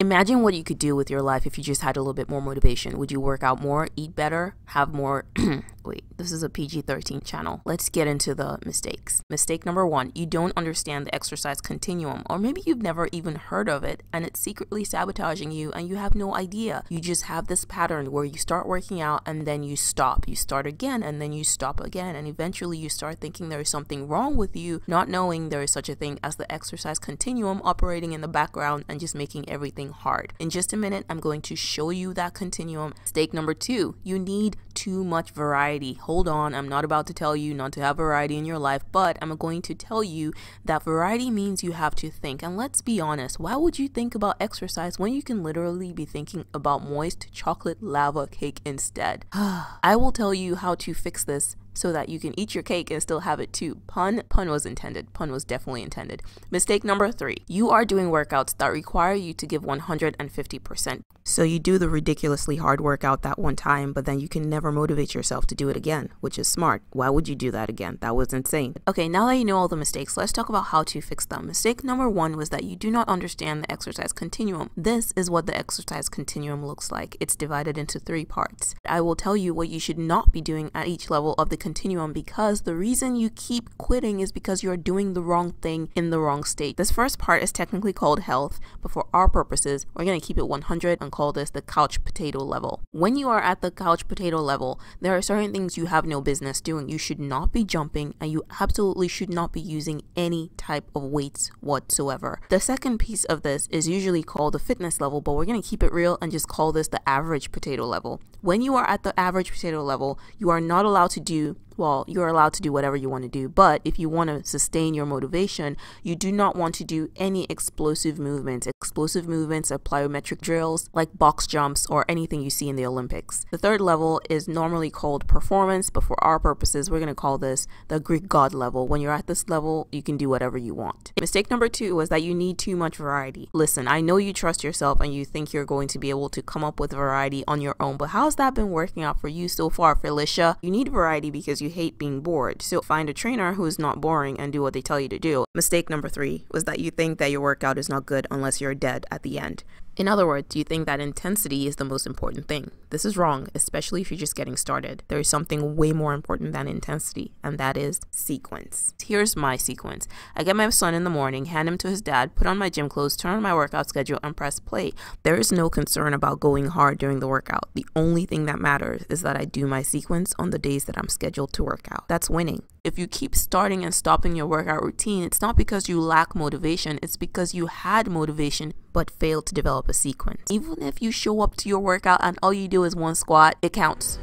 Imagine what you could do with your life if you just had a little bit more motivation. Would you work out more, eat better, have more... Wait, this is a PG-13 channel. Let's get into the mistakes. Mistake number 1, you don't understand the exercise continuum, or maybe you've never even heard of it and it's secretly sabotaging you and you have no idea. You just have this pattern where you start working out and then you stop. You start again and then you stop again, and eventually you start thinking there is something wrong with you, not knowing there is such a thing as the exercise continuum operating in the background and just making everything hard. In just a minute, I'm going to show you that continuum. Mistake number 2, you need too much variety. Hold on, I'm not about to tell you not to have variety in your life, but I'm going to tell you that variety means you have to think. And let's be honest, why would you think about exercise when you can literally be thinking about moist chocolate lava cake instead? I will tell you how to fix this so that you can eat your cake and still have it too. Pun was intended. Pun was definitely intended. Mistake number 3, you are doing workouts that require you to give 150%. So you do the ridiculously hard workout that one time, but then you can never motivate yourself to do it again, which is smart. Why would you do that again? That was insane. Okay, now that you know all the mistakes, let's talk about how to fix them. Mistake number 1 was that you do not understand the exercise continuum. This is what the exercise continuum looks like. It's divided into 3 parts. I will tell you what you should not be doing at each level of the continuum, because the reason you keep quitting is because you're doing the wrong thing in the wrong state. This first part is technically called health, but for our purposes, we're going to keep it 100 and call this the couch potato level. When you are at the couch potato level, there are certain things you have no business doing. You should not be jumping, and you absolutely should not be using any type of weights whatsoever. The second piece of this is usually called the fitness level, but we're going to keep it real and just call this the average potato level. When you are at the average potato level, you are not allowed to do, well, you're allowed to do whatever you want to do, but if you want to sustain your motivation, you do not want to do any explosive movements. Explosive movements are plyometric drills like box jumps or anything you see in the Olympics. The third level is normally called performance, but for our purposes, we're going to call this the Greek god level. When you're at this level, you can do whatever you want. Mistake number 2 was that you need too much variety. Listen, I know you trust yourself and you think you're going to be able to come up with variety on your own, but how's that been working out for you so far, Felicia? You need variety because you hate being bored, so find a trainer who is not boring and do what they tell you to do. Mistake number 3 was that you think that your workout is not good unless you're dead at the end. In other words, you think that intensity is the most important thing. This is wrong, especially if you're just getting started. There is something way more important than intensity, and that is sequence. Here's my sequence. I get my son in the morning, hand him to his dad, put on my gym clothes, turn on my workout schedule, and press play. There is no concern about going hard during the workout. The only thing that matters is that I do my sequence on the days that I'm scheduled to work out. That's winning. If you keep starting and stopping your workout routine, it's not because you lack motivation, it's because you had motivation but failed to develop a sequence. Even if you show up to your workout and all you do is one squat, it counts.